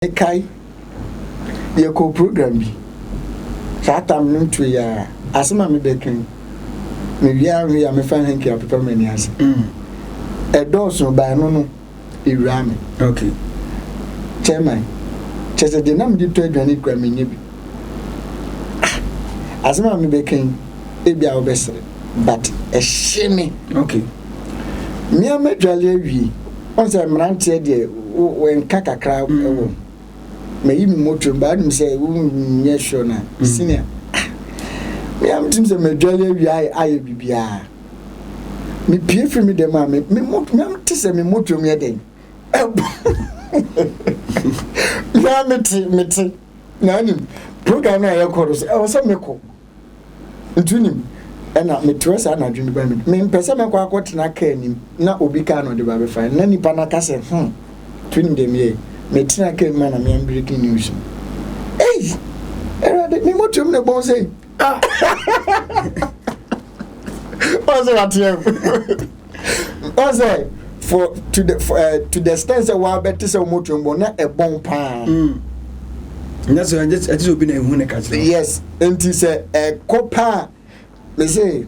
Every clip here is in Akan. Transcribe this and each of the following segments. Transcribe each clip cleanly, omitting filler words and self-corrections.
Kai ye ko program bi satam no to ya asema me bekin me wia ya me fan hanki apepa mani ase e doso ba no ewura me okay chairman chese de nam di to adwane kwa me nyebi asema me bekin e bia obesere but e sheme okay me amadwale awie on se mrante de wen kakakra ewo me yi motor ba nim say nye sure na senior me am tim say me dwale wi aye bibia me pie fi me dem am me am ti say me motor me den na me ti na nim program na yakoro say o say me ko ntunim ena me tresa na dwene ba me pese me kwa akotena ka anim na obi ka no de ba be fa na nipa na ka say tunim dem ye me tina ke man am breaking news hey era de me motum ne bon say what's that for to the extent that we better say motum bon na e bon pa that's I just open na hu ne ka yes enti say e kopa me say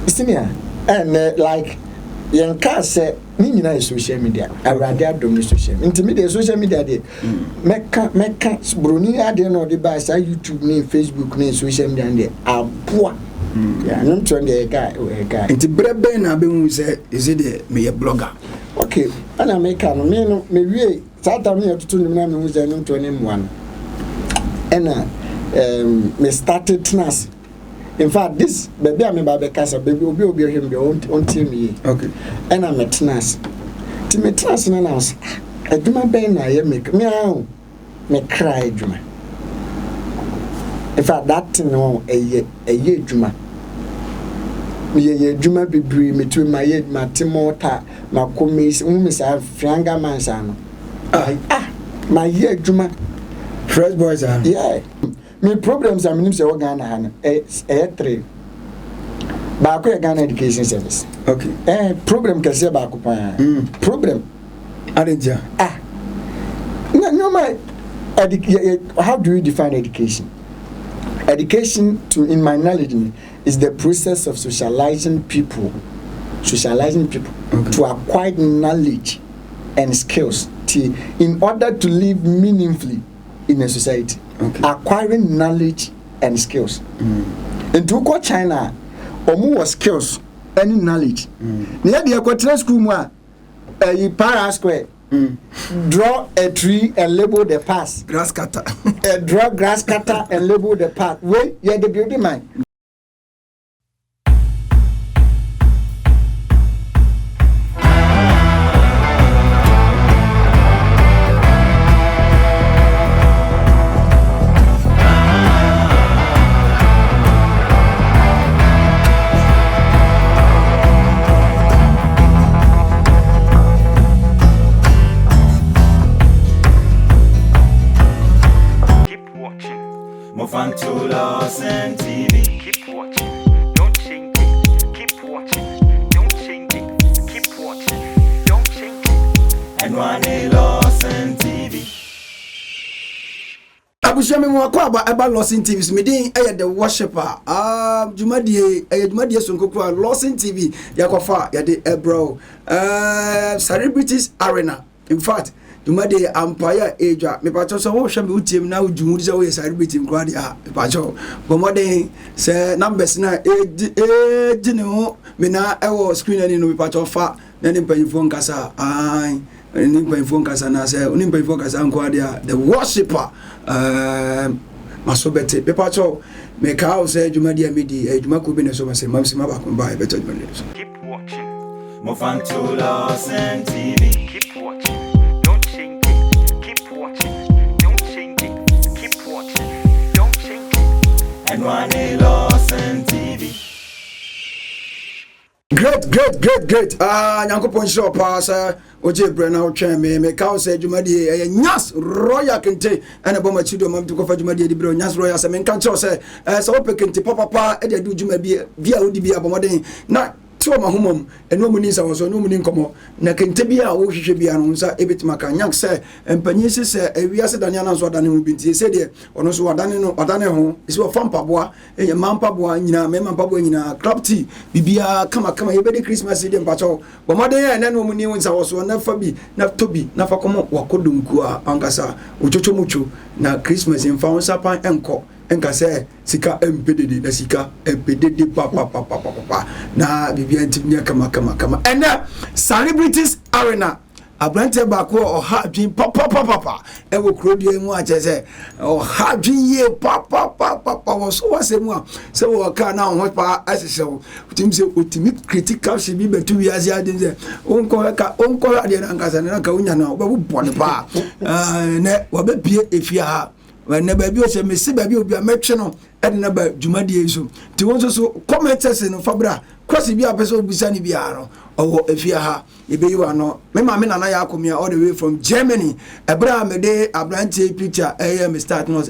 senior and like yen ka say ni nyina is social media agradaa dom social media intermediate social media de meka broni ade no de ba sa YouTube ni Facebook ni social media de aboa yeah no trend the guy nti brebe na be hu say is it me a blogger okay ana meka no me wie sata me tutu ni na me hu say no to ni mwan ena me started tnas. In fact, this baby I'm about the casa baby obi him be on team me. Okay. And I'm at Nas. To me trust na now. I do my best na ye make me cry juma. In fact, that thing no a ye juma. Me ye juma bebre me to my ye my timota my commis umisa franga mansano. My ye juma fresh boys are. Yeah. Me problems I mean say Ghana han three. Ba ko Ghana education service. Okay. Problem ka say ba ko pa. Problem. Arenja. No my how do you define education? Education in my knowledge is the process of socializing people to acquire knowledge and skills in order to live meaningfully in a society. Okay. Acquiring knowledge and skills. And to go China, or more skills and knowledge. Near the Aquatress school, you para square. Draw a tree and label the path. Grass cutter. Draw grass cutter and label the path. Wait, you're the beauty man. Lordson TV. Keep watching, don't change it. Keep watching, don't change it. Keep watching, don't change it. And one Lordson TV. Abushami mo akwa aba Lordson TV me din the worshiper jumadie sonkokwa Lordson TV yakofa ya de bro celebrities arena. In fact Dumade Empire Asia, me pacho so wo hwe me utiem na ujumudi se wo celebrity nkwa de me pacho bomode se numbers na ne ho me na ewo screen ani no me pacho fa na ni mpanyifo nkasa ni mpanyifo nkasa na se ni mpanyifo nkasa nkwa de the worshiper masobete me pacho me ka o se jumadi amedi juma ko bi ne so ma se mamsima ba ko ba e beto jumadi so keep watching Mofanto Lordson TV. Keep watching. And one Lordson TV. Great. Nyankopon show pass oje brena o twen me ka say dwumadi nyas royal kente ana boma chido mam to kofa dwumadi di bro nyas royal se me kan cho say so opekente papa e de du dwuma bia odi bia bomoden na to ma homom eno mu ni sa woso no mu ni nkomo na kente bia wo hwehwe bia no nsa ebetima kan nyak se empanyi se ewiase dane ana so dane ho binti se de ono so wadane no wadane ho isi wo fampa boa enye mampa boa nyina me mampa boa nyina crafty bibia kama yebede Christmas de mpacho bomaden ya ene no mu ni nsa woso na fa bi na tobi na fa komo wakodunku a ankasa ochochomucho na Christmas mfa wonsa pan enko enka se sika empedede na sika empedede pa na bibia ntimnya kama and celebrities arena abrante ba ko oha adwin papa e wo krodie mu a chese oha adwin ye papa wo so wasemu a se wo ka na ho pa asese wo tim se otimi critical she bi betu wi asia dem se onko ade na nkasa na ka unya na wo bone pa ne wo be bie efia ha na baby o se mesi baby obi a metwe no e na ba dwumadie so ti won so commenters no fabra kwasi bi a person obisa ni bia no owo efia ha ebe yiwa no me ma me nana ya akomia all the way from Germany ebra me de abrante picture me start no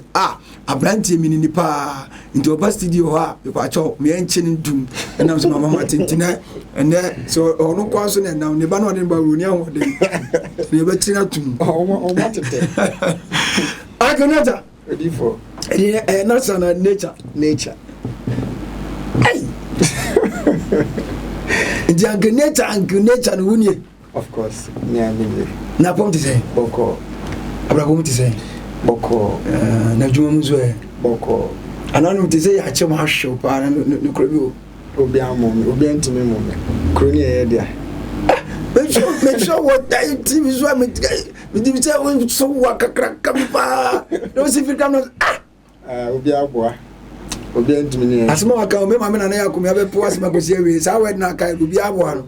abrante mi ni pa into oba studio ha e kwa cho me enche ndum na so mama tintina ene so ono kwa so na ne ba no ne ba roni ahode ne ba tina tum o matete agradaa ready for national nature hey nature no wunie of course me amile na pom ti say boko abrabom ti say boko na djuma muzo e boko ananu ti say ya che ma hwe pa na no krobi obi amom obi antime mom kroni e dia me sure what that TV so me di say we so wakakra kampa no si fika no obi aboa obi antime ni asma waka me ma me na ya komia be po asma ko sie we sa we na kai obi aboa no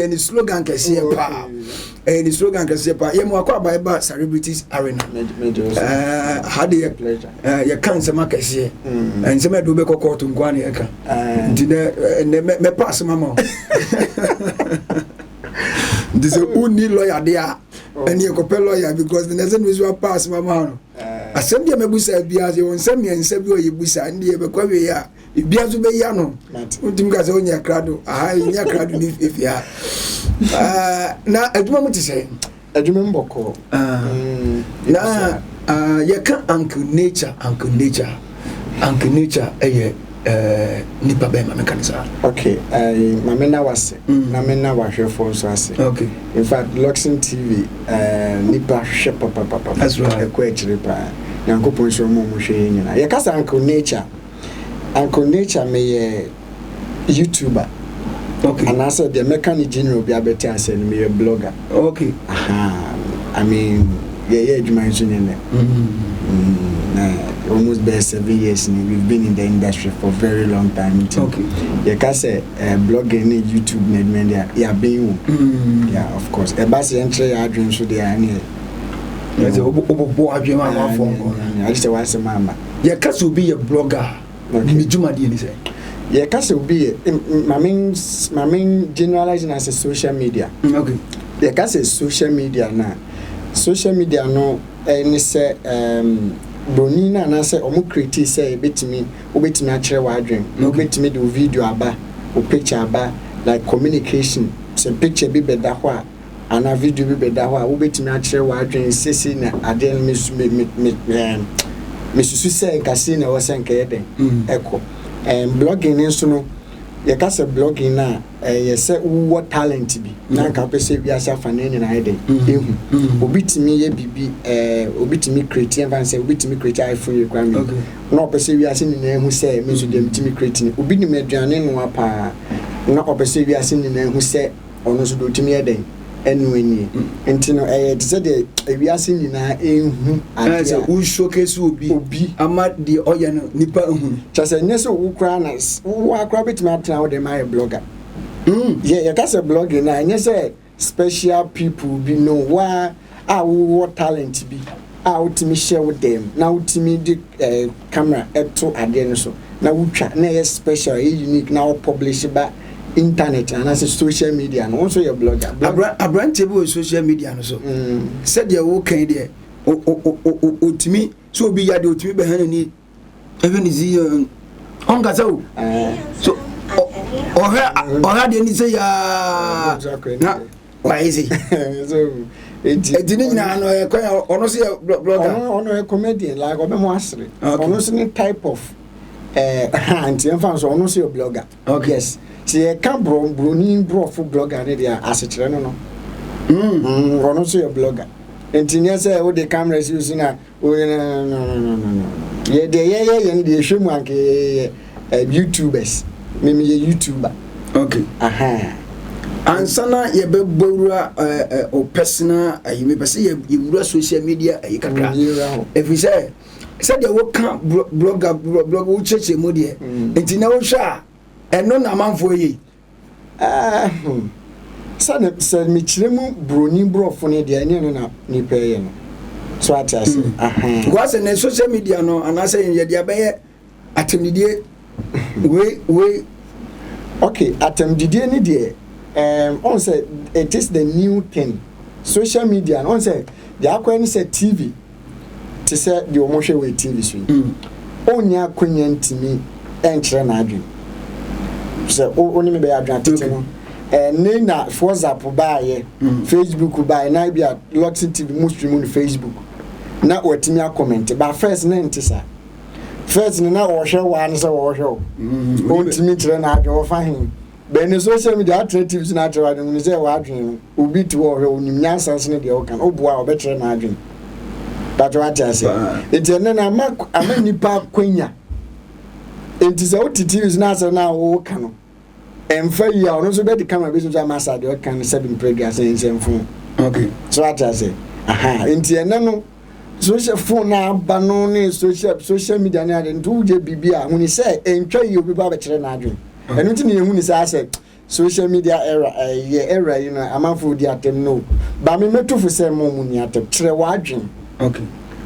ni slogan kese pa ni slogan kese pa ye mo akwa ba celebrities arena had a pleasure ya kan sama kese en sama do be kokoto ngwane ya kan ndi me pass mama this only lawyer there and you go pay lawyer because the next visual pass mama no asem dia mebusa bia se won sem ye nsa bi o yebusa ndi e be kwa we ya bia zo be ya no utim ga se onya krado nya krado ni efia na aduma mu ti se aduma mboko na ye kan uncle nature nipa be ma mekanisa okay mama na wase na me na wahwe for so ase okay in fact Lordson TV nipa hwe papa that's right e kwa chire pa yankopon so mo hwe nyina ye kasa uncle nature me ye YouTuber okay and I said the mechanic general be abeti ase me ye blogger okay I mean yeah adwuma nso nyene almost been 7 years and we've been in the industry for a very long time too. Okay. You can say blogging and YouTube media being yeah of course. A bus entry I dream so they are near. Yes, obofour dream I just want mama. You can be a blogger. Me juma di ni say. You can be my main generalizing as a social media. Okay. You can say social media now. Social media no any say Boni na na say omo create say obetimi akere wa adwen obetimi do video aba o picture aba like communication say picture bi beda ho a ana video bi beda ho a obetimi akere wa adwen sesi na ade me susu say nkase na wo say nkaye den eko blogging nso no ye ka say blogging na ye say wo talent bi na ka pese bi asa fa na nyina ide ehu obitimi ye bibi obitimi create and say obitimi create iPhone ye kwa me na pese bi asa ni na ehu say me so dem timi create ni obini meduane no apa na pese bi asa ni na ehu say ono so do timi eden enu eni entino te say de bi asa ni na ehu ase wo showcase obi ama de oye no nipa ehu chase nyese wo kra na wo akra bitimi atena wo de my blogger yeah that's a blogger na nyese special people be know why what talent be ultimate share with them now ultimate camera to ade so na wutwa na yes special unique now publish ba internet and as social media and also your blogger abrantable social media no so said you wo kan there otimi so be ya de otimi be han ni even is on gasa so Oha de ni say ya na why is it so it didn't know ono say blogger ono a comedian like obemo asre ono say type of anti enfan so ono say blogger yes see e can broni for blogger ne dia asechire no ono say blogger engineer say wo the cameras using no ye de hwemu anke YouTubers me YouTuber okay ansana ye be bowura o personal me be say ye wura social media kakra if you say de wo kan blog wo cheche mo de enti na wo hwa eno na manfo yi sa me kiremu broni brofo ne de ene no na ni peye no so atase because na social media no anase ye de abaye atemdidie we okay atemdidie ni de on say it is the new thing social media on say the akwen say TV to say the omoshe we TV so onya akonya ntimi enkire na adwen say oni me be adwen tete no ne na WhatsApp baaye Facebook baaye na bia Lordson TV muslim on Facebook na otimi a comment ba first na ntisa first na wo hwe wa ne say wo hwe ontimi kire na adwen wo fa hin ben social media alternatives na atwa dem say wa adwen obi to wo hwe onim nyansa ne de wo kan oboa obetre na adwen but what I say it na ama nipa kwenya enti say otitives na say na wo kan no emfa yi a ono so be de camera be so amasa de kan 7 pregas ensemfo okay so what I say enti no social phone na ba no ne social media na de ntu je bibia huni say entwa yi obi ba be kire na adwen enu nti ne huni say social media era you know amanfo di atem no ba me metofo say mo mu ni atem kire wa adwen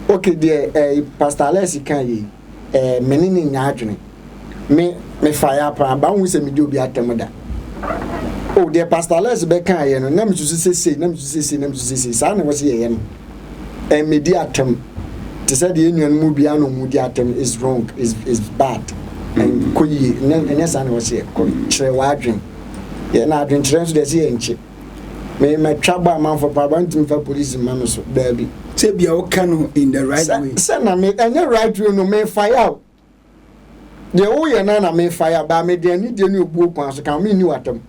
okay the pastor Alesi kan yi menini nya adwen me fire pa ba hu se me di obi atem da oh the pastor Alesi be kan ye no na me susu sese sa na wo se ye no me di atem to say the union mu bia no mu di atem is wrong is bad and koyi na sa na wo se ko kire wa adwen ye na adwen kire so de se ye nche me twaba man for pa ba ntim fa police man so da bi say bia o kan in the right way say na me any right way no me fire out the o ye na me fire ba me de ni obu kwan so kan me ni watam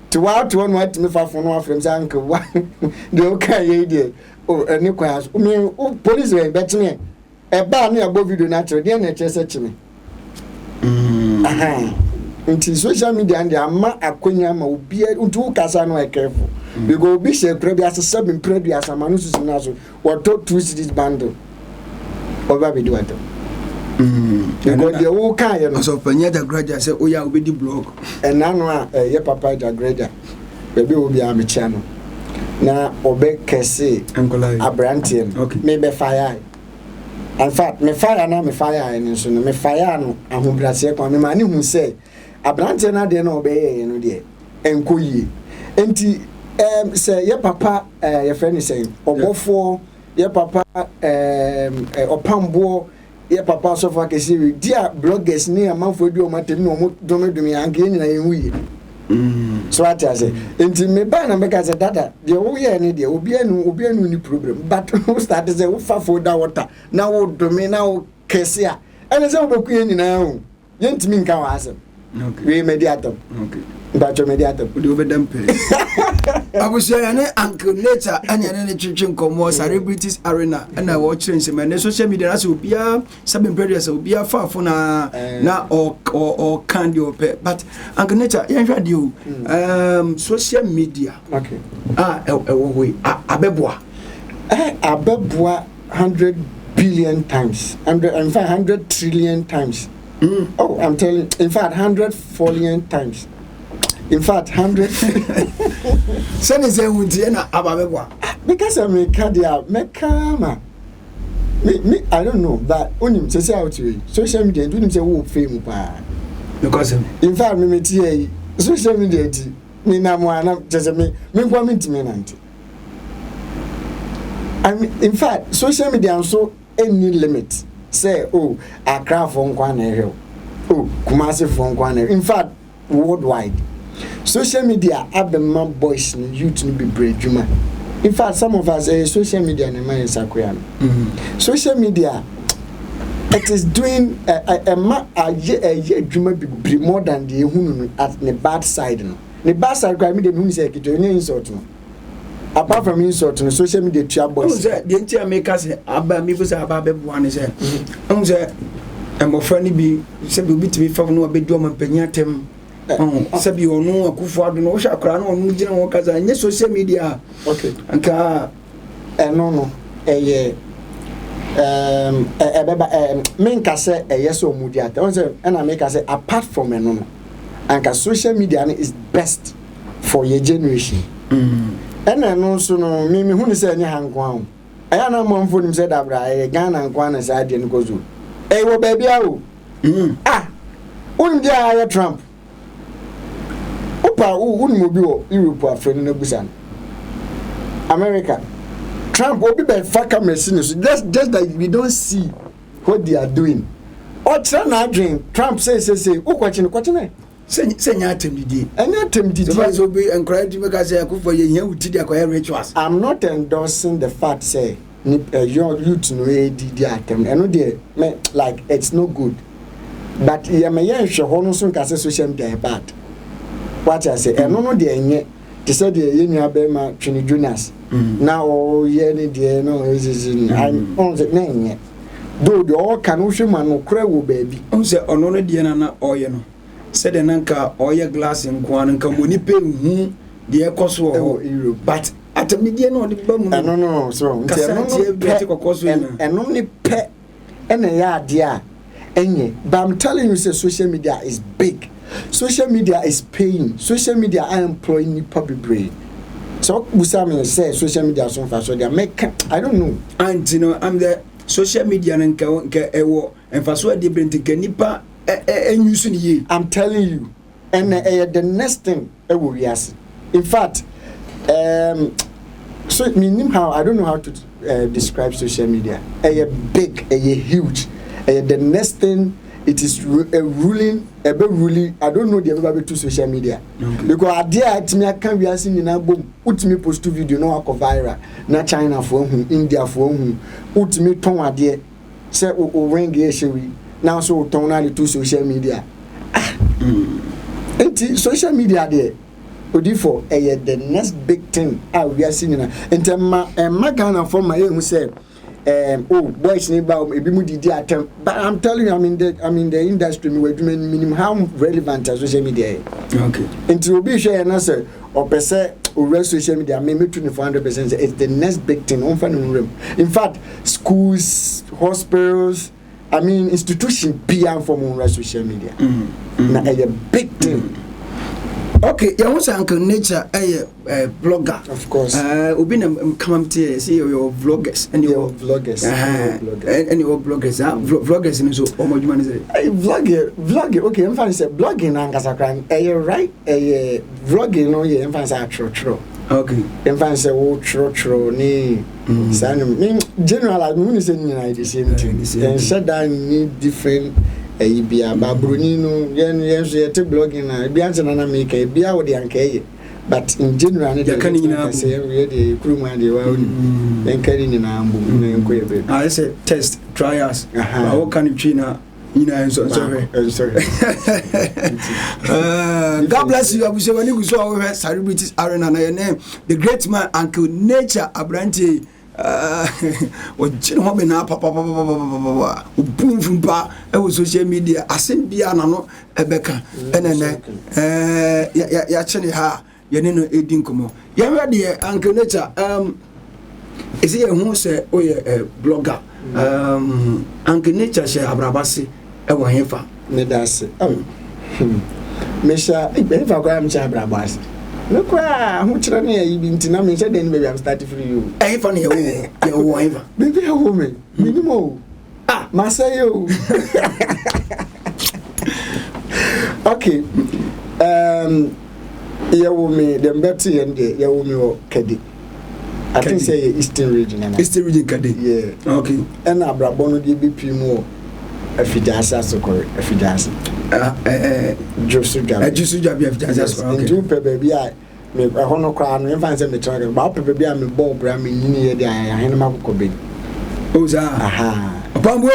ti wa to no atimi fa fo no afrem say anke wa de o kan ye de o any kwan so me o police we betime e ba na abo video na tire de na chese chime nti social media and ama akonya ma obi ntu kasa no e careful because obi share prebi as 7 prebi as amanu susu na so what 2 cities bundle over be do ato because the whole kind so panya da graduate say oya obi di blog enano a ye papa da graduate be obi am channel na obe kese abrantie me be fire in fact me fire na me fire en so no me fire no ahobrase kwa me mani hu say abrantie na de na obeye no de enkoyi enti say your papa your friend is saying obofour your papa opambo your papa so far kesi dia bloggers ni amanfo di o matem no mo domedumi anke ni na yenwi so what I say enti me ba na make say dada de wo ye ni de obi anu ni problem but who start say wo fa for that water na wo domi na wo kesi a ene say wo beku ni na ho yentimi nka wa asem okay we mediator okay Bacho mediator we do them pay abusia ne uncle nature anya ne twetwe nkomo celebrities arena na wo chrense me social media na so obia seven predators obia fafo na or candy ope but uncle nature yan hwa dio social media okay we abeboa 100 billion times and in fact 100 trillion times oh I'm telling in fact 100 billion times. In fact, 100. Send is a Wundiana Ababwa. Because I'm a cardia, Mekama. Me, I don't know that only say out to social media and say, oh, fame. Because in fact, me, social media, me, now, just me, coming to me. I mean, in fact, social media so any limit. Say, oh, I craft on Kwane Hill. Oh, Kumasi from Kwane. In fact, worldwide. Social media abema boys and youth no be brave juma. In fact, some of us social media and man sakuya. Social media it is doing a juma be more than the hunu at the bad side no. The bad side I mean the hunu say kito any insult no. Apart from insult no social media tia boys. The entire makers aba me go say aba be one say. Say mo friend bi say bi to be fa no abedu am panya tem. Sabi onu akufo ado no wo hwa kra no onu gina wo kaza nye social media. Okay. Anka no menka say yes o mudi ata won say na make say apart from no anka social media is best for your generation. No so no me hu ni say anya hankwa ho aya na mo mfo nim say dabra Ghana nkwa na say ade no gozo wo baby a o unim dia ya Trump opa unim obi o Europe afre no busan America Trump will be by fucker machines. Just that we don't see what they are doing. Or try dream. Trump says, "Oh, question. Say, nyatem nyatem be encourage me say I for you with the rituals. I'm not endorsing the fact say your youth no did atem. I know they like it's no good. But yeah, me hwe hono so nka say social media bad. What I say, no dey enye. They said the yenya be ma Trini Jonas. Now ye ni dey no is I'm on the name. Though the all can ushe man no kra wo baby. On say ono no dey na oye no. Said nanka oye glass nko an nka moni pe hu dey ekoso o but atamidie no dey ba mu no so no ni pe ena ya ade a enye but I'm telling you say social media is big. Social media is paying. Social media are employing new public brain. So Busami says social media so far so they make I don't know. And you know I'm the social media and ewo and for so different nipa using ye. I'm telling you. And the next thing we ask. In fact, so meaning how I don't know how to describe social media. Big, huge. The next thing it is ruling. I don't know the everybody to social media. Okay. Because I dare me I can be asking in a boom. Put me post video no go viral. Na China for India for put me ton adie. Say o ring we. Now so ton na to social media. Social media there. Odi for the next big thing we are seeing na. Ente ma Ghana for my who say boys neighbor ebi mu didi atem but I'm telling you I'm in the industry me we minimum how relevant is social media. Okay. Until we share na say or person or social media me 400% it's the next big thing on fan room. In fact schools, hospitals, I mean institution PR from on social media. Na a big thing. Okay, you want Uncle Nature blogger. Of course. Ubi na come to see your vloggers and your vloggers. And your bloggers. Vloggers in so how much money is it? Vlogging. Okay, I'm fine say blogging and kasakran. Right? Vlogging no ye I'm fine say true. Okay. I'm fine say true ni sanum. General I mean say the same thing. And shut down need different bia babroni no yen so yete blogging na bia nse na make bia wo de anka but in general ne de kan nyina say we de kuruma de wa oni yen kan nyina ambu na yen ko yebe I say test trials how can you china nyina so sorry God bless you abuse wani guso we celebrities arena na name the great man Uncle Nature Abranti wajin ho be na papa boom fumpa social media asen bia na no ebeka enene ya chene ha ye ne no edin komo ya we de Uncle Nature is it who say oye blogger Uncle Nature she abrabase e wo hefa me dase mesha ifa kwa mcha abrabase look who children here you been to me said then baby I'm starting for you eh funny you wife baby a woman minimum Masayo okay ya woman them better and ya woman kedi I think say Eastern region kedi yeah okay and abrabono dey be pimo afidasa so correct afidasa Juice Jabby. Juice Jabby of Jazz. Into baby, I may a honor crown and find some talking about baby. I'm a ball, Brammy, near the Hanama Kobe. Who's aha? Bamboo!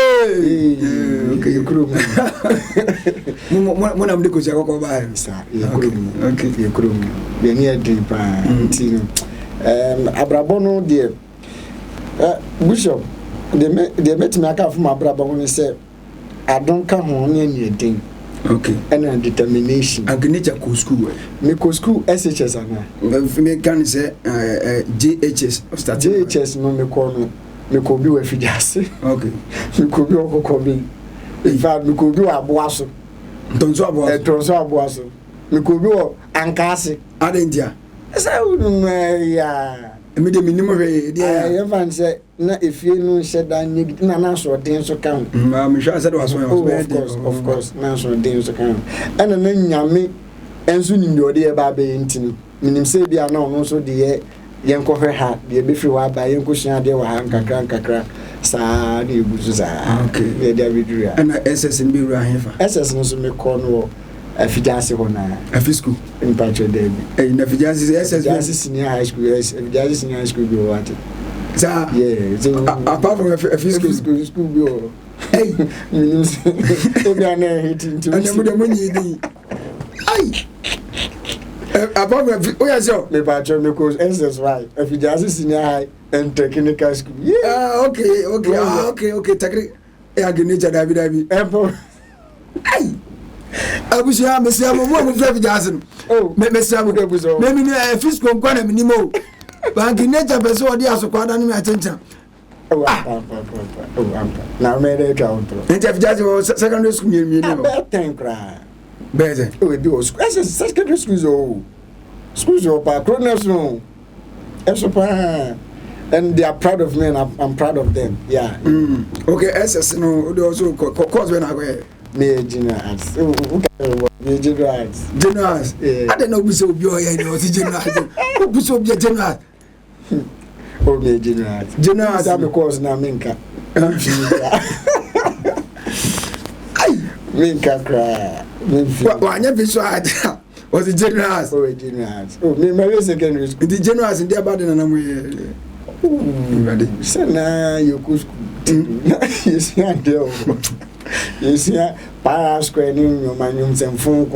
Okay, you could. One of the coach I walk by, sir. Okay, you could be near deep. Abrabono, dear Bishop, they met me from Abrabon and said, I don't come on any thing. Okay, and determination. I can need a school. Make school SHS, and can say JHS. JHS no me corner. Me could be with Fijasi. Okay, me could be over Kobe. In fact, me could be a boasso. Don't so boasso. Me could be Ankasi. Adendia. Yeah. Me the minimum yeah. Evan said, if you know said that need national dance account. I'm sure I said was of course, national dance account. And then Yami and soon in your dear baby intin. Minim say be are no so the yanko her hat, the before by Yanko Shan de Wahanka Kakra. Sa ni buzuza. Okay. Yeah, we and SS in be right. SS no so me corner. Fijasi hona afisku in Patrick Derby na Fijasi SS senior high school Fijasi senior high school be what sir yeah so apart from afisku school be hey means obi ana hitting to and dem money di ai apart from oya so me Patrick me cause SSY Fijasi senior high and technical school yeah okay technical agneja David ai abusia mesia mo mo fẹ́ Jason oh mesia mo debuso me ni fisco nkwa na minimo bank nature person odi asokwa da ni attention oh na me dey count nature Jason secondary school mi ni o ten cry beze oh e bi o school secondary schools o pa cronus no eso pa and they are proud of me and I'm proud of them yeah okay SS no they also course when I go me junior arts. Me junior arts. Junior arts. I don't know who so be or junior arts. Who so be junior arts? Oh, me junior arts. Junior arts am a course na minka. Ay, minka cry. Wa nya visual art. Was the junior arts? Oh, junior arts. Oh, me my secondary school. The junior arts in there bad na we. Ready. Sana you could. You see there. You see, para square name, your man, some phone,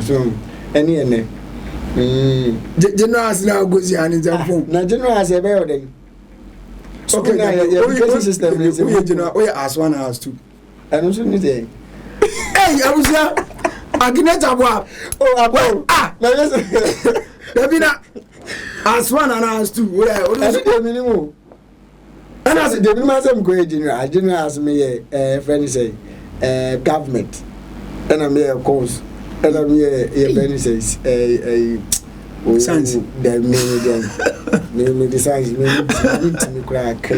so any. General has now goes here and in the phone. Now, General has a building. Okay, now your system is general. We ask one, ask two. I don't need it. Hey, I was here. I can get a wap. Oh, Davina. Ask one and ask two. What is the minimum? And as the minimum go general, general has me a friend say. Government and I'm here course and I'm here when it says science the name the science me crack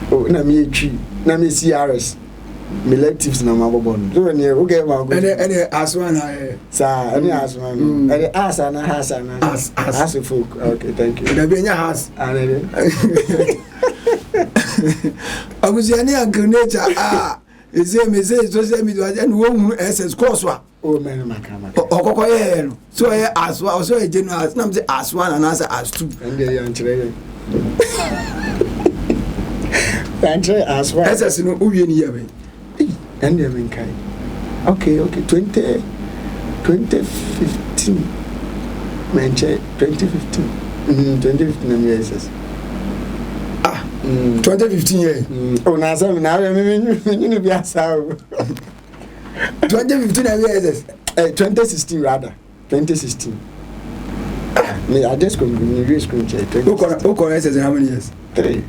oh na me tree na me CRS me electives na ma bobon so when you okay ma go any as one sir any as one any as and as folk okay thank you na be nya has and abuziani uncle nature is social media and one SS course wa oh man makama okoko ye no so ye as one so ye general as na say as one and as two and dey anchire as one SS no uwie ni ye be and dey men kai okay 2015 menche 2015 na SS 2015 year. Oh, now some now me be asao. 2015 years. 2016 rather. 2016. Me I just come in new school check. Who correct how many years? 3.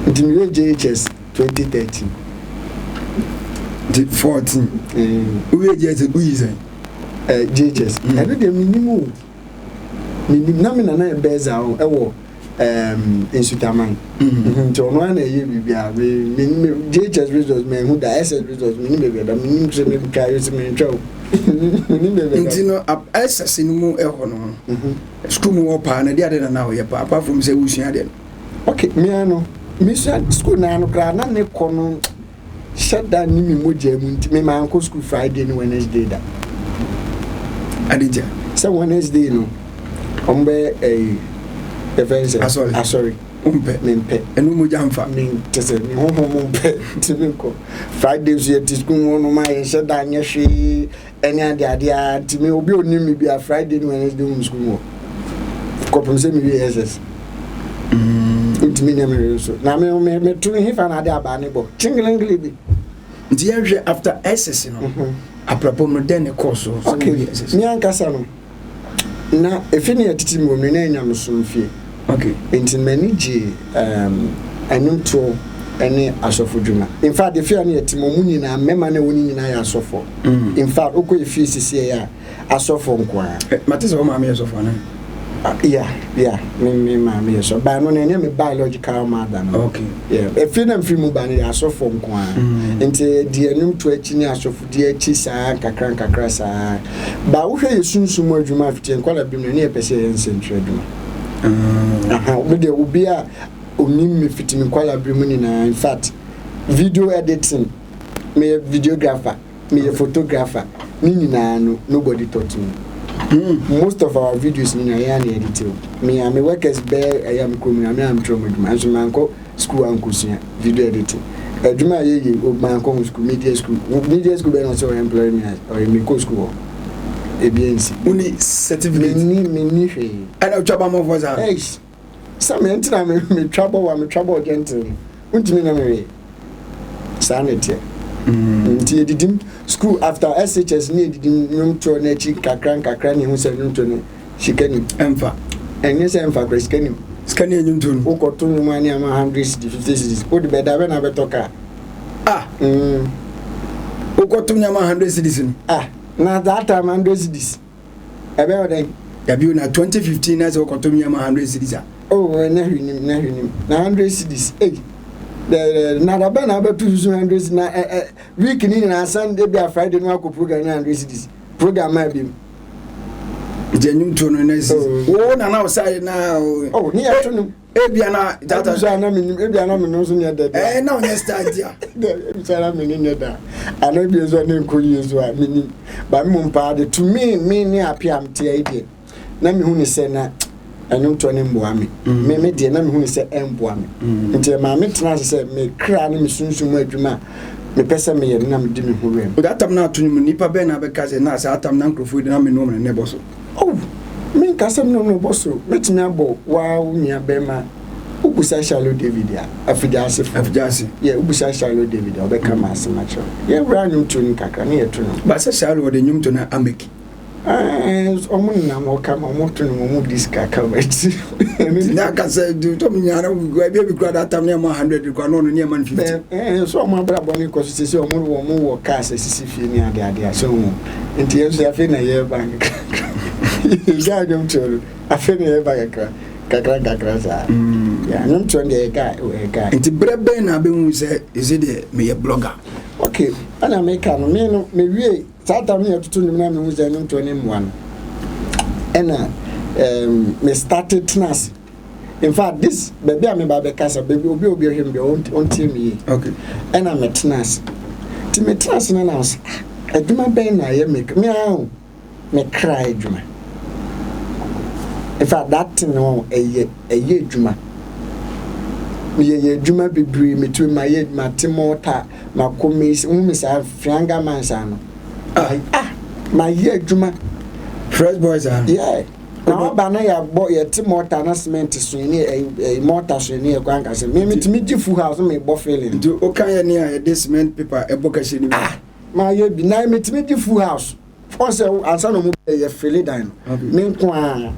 Into JHS 2013. 14. Who is JHS. I know the minimum. Minimum na beza o in Sutaman. So one a year bibia we JHS results me who the SS results me be the minimum se me carry se me show. Ntino SS no mu e ho no. School mu opa na dia de na we apart from say usua de. Okay, me ano. Me school na no kra na ne ko no shut down ni mi moja mu nti me man ko school Friday and Wednesday da adija so Wednesday no ombe sorry mempe enu moja mfa min tese mi ho mempe tibinko Friday so yet school no ma ye shut down ye hwe eni ade ti me obi oni mi bia Friday and Wednesday mu school mo ko pem se mi bi SS ntimi me so na me tunu hifa na ade aba ne bo chinglingli bi nti ye after SS no apropo no den course okay mi ankasa no na efini atiti mo me na enyam so mfie okay nti manage anumto ene asofo dwuma in fact if you na yetimo mu nyina mema na woni nyina ya asofo in fact okọ efi sisi ya asofo nkwa matese o ma me asofo na yeah me ma me so ba no na me biological mother no okay yeah if you na mfiri mu ba na asofo nkwa nti di anumto achi ni asofo di achi saa kakra saa ba wo hwe yesunsum adwuma afite nkwala bi no na yepese yensentwe adwuma we de obi a onim me fitimi kwala brimu ni na in fact video editing me videographer me photographer ni na no nobody taught me most of our videos ni na ya na edit me work as bear I am coming I am trauma so man ko school an kusia video editing adwuma ye o man ko school media school be no so employ me or me ko school ebiensi uni certificate me hwe ana uchaba mo voza some entina me trouble gentle untimi na me sanity nti edidim school after SHS ni edidim nyumto na chi kakran ni hu se nyumto ne shikani emfa enye se emfa kreskani skani nyumto ukoto nyuma ni ama 100 50 cedis o de beda be na betoka ukoto nyama 100 cedis na that time 100 cedis ebe oden yabi na 2015 as ukoto nyama 100 cedis na hwinim na 100 cedis na da ba na ba 200 na week ni na Sunday bia Friday no akọ program na 100 cedis program ma bi jenyum to no na na o say na ni ya to no ebia na data so na me ebia na me no so ne da na onye start dia ebia na me ne da ana bi so na nko yeso a me ba me mpa de to me ni apiam te ide na me hu ni se na anum to ne mboa me de na me hu ni se emboa me nti ma me tena se me kra ne me sunsun adwuma me pese me ye na me di me hu rem o that time na to nipa be na be kaze na sa atam na nkrofo de na me no ne boso me kasem no boso metimi abo wa unia be ma ubusa Shalo David ya afidase yeah ubusa Shalo David obeka ma asemacho ye bra nyum to ni kakra ne yeto no ba se Shalo de nyum to na ameki omun na mo kama mo to no mo diska kama ti na ka se do to me nyana go be kura that time na 100 kwa no ne man 50 so mo bra boni ko sisi o mo wo ka se sisi fie ni ade so mo enti yeso ya fe na ye bank ya nyum to afe na ye bank kakra sa ya nyum to de guy enti brebe na be hu se is it me ye blogger okay ana me ka no me wie sata me tutu nim na me hu se nyum to ne mwan ena me started class in fact this baby am ba be kasa baby obi him be on team me okay ena me class ti me class na na adwuma ben na ye make me ahụ me cry adwuma in fact that no eye adwuma me ye adwuma bibiri me tu my ye matimota makomis umisa franga mansa no my ye adwuma fresh boys are yeah na ba na ya bo ye timota na cement so ni mortar so ni e kwan ka se me timi di full house me bo feeling do o kan ye ni a this cement paper e boka she ni ma ye bi na me timi di full house for say ansa no mo ye feeling dan me nko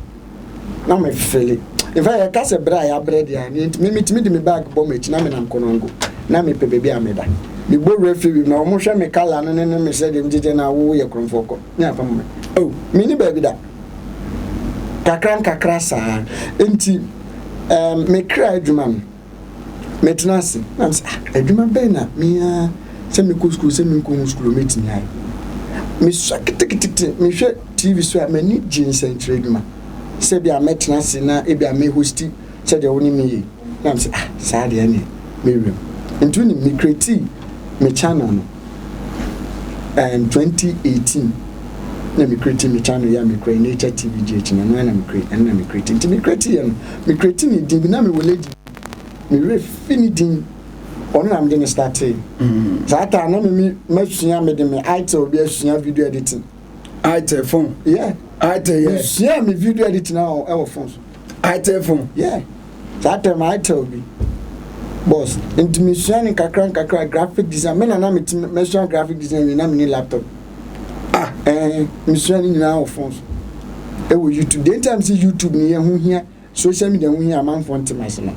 na me feeling in fact ya ka se bra ya bread ya ni me timi di me bag bo me na me nam konongo na me pe baby ameda me bo refill na mo hwe me kala no ne me se dem jeje na wo ye kromfoko nya fa mo me ni baby da kakra sa enti me cry adwuma me tenase na say adwuma be na me se me ko school se me ko school me tinya me sakitikitikiti me hwe TV so a mani jinsen adwuma se bia me tenase na e bia me hosti se de woni me na say sa de ani me rem enti ni me create me channel no and 2018 na me create me channel ya me create nature tv gh na no na me create and na me create nti me create ya no me create ni din bi na me wole di me refinidin ono na me dey start that time na me masua me dey me itel bi asua video editing itel phone yeah itel yeah yeah me video editing now e phone itel phone yeah that time itel bi boss into me shine kakra graphic design me na me measure graphic design na me laptop me shine na phones e wo YouTube the time see YouTube ni ye hu hia social media hu hia man font myself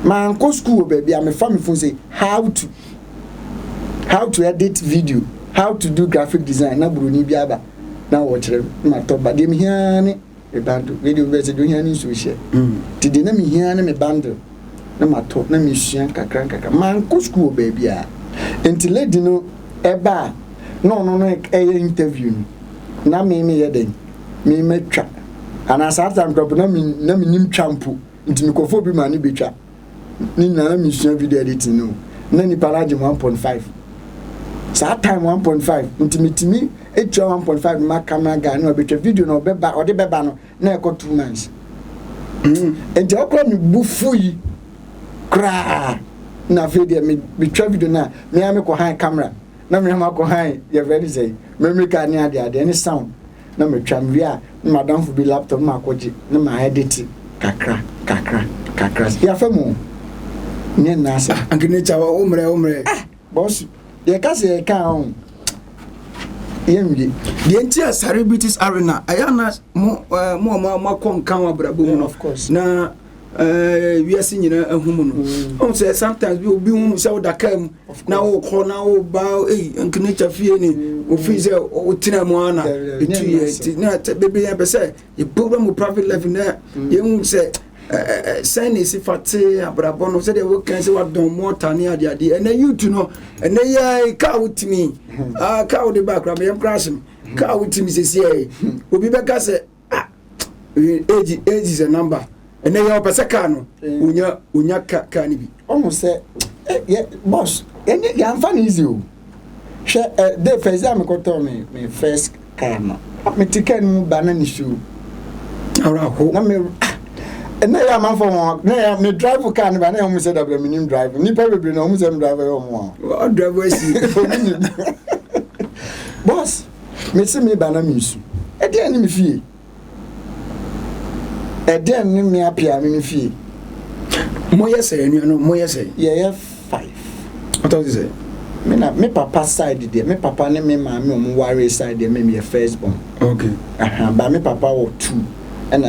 man go school baby am family phone say how to edit video how to do graphic design na buru ni bi aba na wo kire ma to ba dem hia ne e bando video be se do hia ni so share ti de na me hia ne me bando na mato na mission kakra man ko school baby a enti lady no eba no interview na me ye den me metwa ana satan drop na me nim champo enti me kofo bi ma ni betwa ni na mission video editing no na ni paraje 1.5 sa time 1.5 enti mitimi etwa 1.5 ma camera guy no betwa video no beba ode beba no na e ko 2 months enti okro ni bufu yi kra na video me twa video na me am ko high camera na me am ko high you very say me ka ni ade any sound na me twa me a madam fu bi laptop ma ko ji na ma edit kakra ya famu ni na sa ankene cha umre boss ye ka se ka on yembi the entire celebrities arena ayana mo kom kan wa brabo mu of course na we are seeing ahumu no say sometimes we be hu say da kam na wo ko na wo ba nkene fie ni o fi say o tina mu ana etu ye na bebe ya be say e program private life na ye hu say send is fate abrabo no say they we can say what don more tani ade and then you to know and then ya ka utimi ka wo the background me crash ka utimi say obi be ka say age is a number and then you pese ka no unya ka ni bi almost say boss ya fan easy o she the first time ko to me first car no me ticket mu banana shoe ara ho na me na ya man for na ya me drive car ni ba na mu say da bra minim drive ni pa bebre na mu say me drive yo mo a driver si boss me say me banana mi su e dey ni me fie e dey ni me apia me fie mo yese ni no mo yese ye 5 what does he say me papa side there me papa ne me mama o mo ware side there me first born okay ba me papa wo 2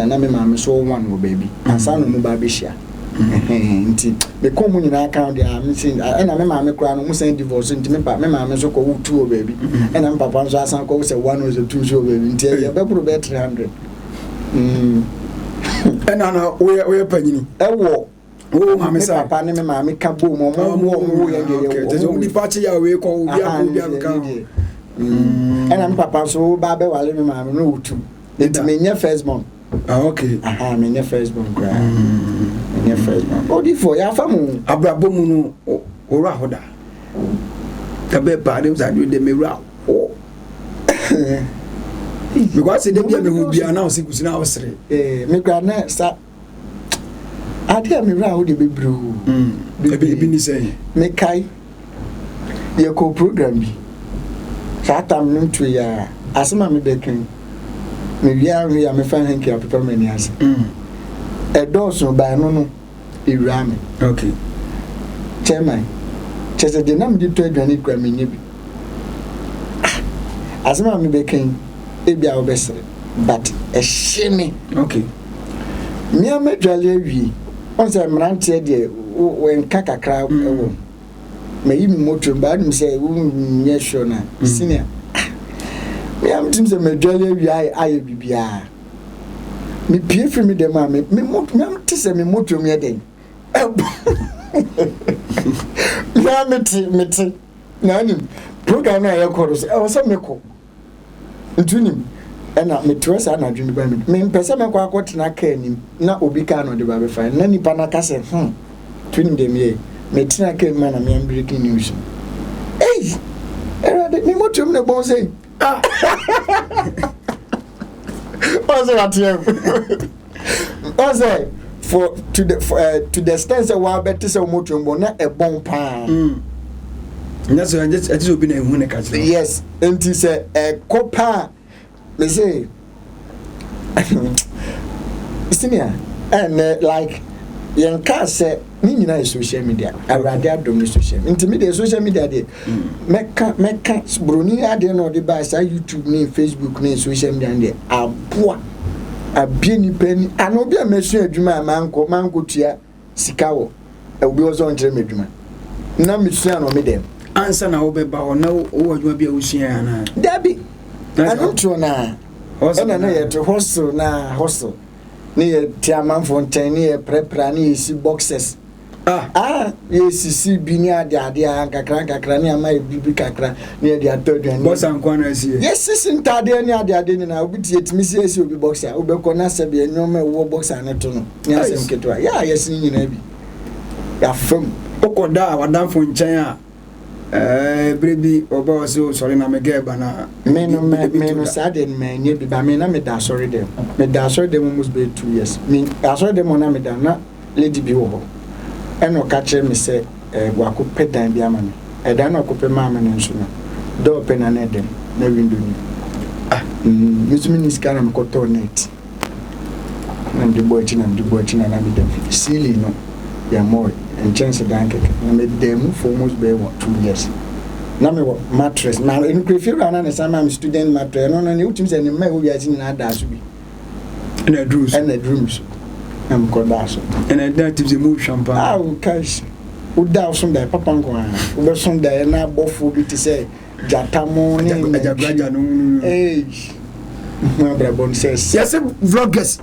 na me mama so 1 wo baby asa no mo ba be shia nti me ko mu nyina account there am sin na me mama kura no mo send divorce nti me mama so ko 2 wo baby na me papa so asan ko say 1 or 2 so baby nti e be pro be 300 na we panyini ewo oh mama say papa ne me mama ka bo mo ye okay so we party ya we ko obi aka na me papa so ba be wale me mama no 2 nti me nya first born okay me nya first born kra me nya first born odi for ya famu abrabo mu no ora hoda ka be ba dem za de me ra because they be me bia na o se kusi na o sere me kra na sa ade me ra o de be bro be ni say me kai ye ko program bi sa tam nim to ya asema me be kan me bia me ya me fa hanki a prepare me ni ase e doso ba no ewura me okay chairman chese de na me di to adwane kwa me nyebi asema me be kan e bia obesere but e sheme okay me amadwale awie on say mrantie de wen kakakra ewo me yi mi moto ba dum say wo nye sure na senior me am tim say madwale awie aye bibia me pie fi me dem ma me moto me am tise me moto me den ya meti na nim program na ya koro say o say me ko ntunim ena metwesa na dwene ba me mpese me kwa akotena ka anim na obi ka no de ba be fa na nipa na ka se tunim dem ye metina ka ma na me breaking news Me motum ne bon say. What's that? What's that? To the extent that we better say motum bon na e bon pan. That's why it will be a moon catch. Yes, and he said a copa. Me say. Senior and like young car said, me social media. I rather don't social media. Intermediate social media. Meka Bruni, I don't know the best. I YouTube name, Facebook name, social media. A poor, a penny. I know be a message. Juma mango tia sikawo. A wheels on Jemma. Now, Miss Yan me them. Answer now, Beba, or no, or you be a Oceana. Debbie, I don't know. And I know to hostel na hostel. Near Tiaman Fontaine, near Preprani, see boxes. Yes, you see, Binia, the idea, Cacranca, Crania, my bibi cacra, near the third and boss and corners here. Yes, isn't Tadia, the idea, and I would yet Mrs. will be boxer, Ubecona, be a normal war boxer and a ton. Yes, Ketua. Yes, in Navy. Ya from Okoda, or down from China. Baby, or so sorry, I'm a gay banana. Men sadden men, yet by me, I made that sorry them. Made that sorry them almost be 2 years. I saw them on Amidana, Lady Bio. And no catcher me say, Waku pet and be a man. I don't know, Cope Mamma and Suna. Do open an Eden, never do. Miss Minis Caram Cotonate. And the boy chin and the boy chin and I made them silly, no. Yeah, more. And chance of danke and made them for almost be 2 years. Now me mattress. Now in prefer and I'm student mattress. No, you teams and me who are in that to be. And the drums. And the drums. I'm called Atsu. And I don't the move champagne. Ah, cash. Who down some day, Papa Who was some day and I obofour be to say Jatamo name. Age. My brother says, yes, vloggers,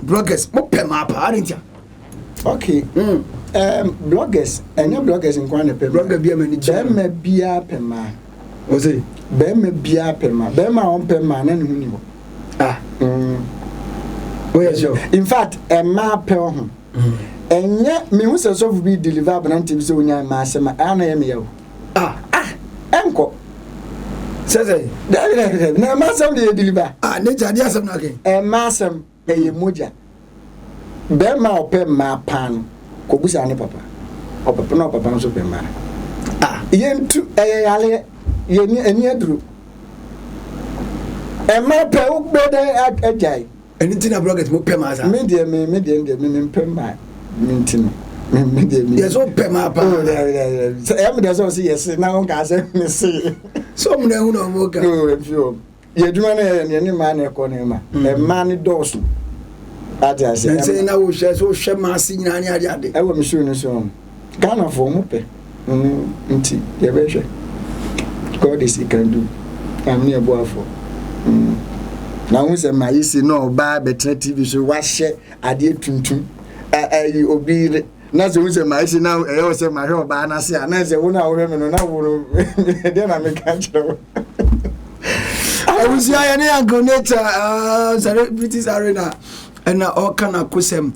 Mope map, aren't you? Okay. Bloggers and your bloggers in Kwana Pema. Blogger be a manager. Bema Bia Pema. Was it? Bema Bia Pema. Bema on Pema and who. Where's your? In fact, a ma pel. And yet, me who says of be delivered and TV so near Massima and I am you. Uncle. Says I. No, Massam de deliver. Nature, yes, I'm not again. And Massam, a Muja. Bema or Pema pan. Kobusa ne papa o papa no papa no so pema yen tu ale yen ani aduru e ma pe u gbede ajai anything na bloggers mo pema za me de me pema mintin me de me yes o pema pa e me de so say yes na on ka say me say so mo na hu no mo ka no fio ye duma na ne ma na ko ne ma e ma ne dosu Adia say, say na wo share so share masi nyina ani ade. I will show you so. Ghana for mo pe. Nti ye be hwe. God is he can do. I'm near boafo. Na who say my isi no ba betre TV so wa share ade tuntum. Obi na say who say my isi now e say my hwe ba na say na say wo na wo me no na wo dey na me kan chero. I was here na Uncle Nature Celebrities Arena. And all kind of kusem.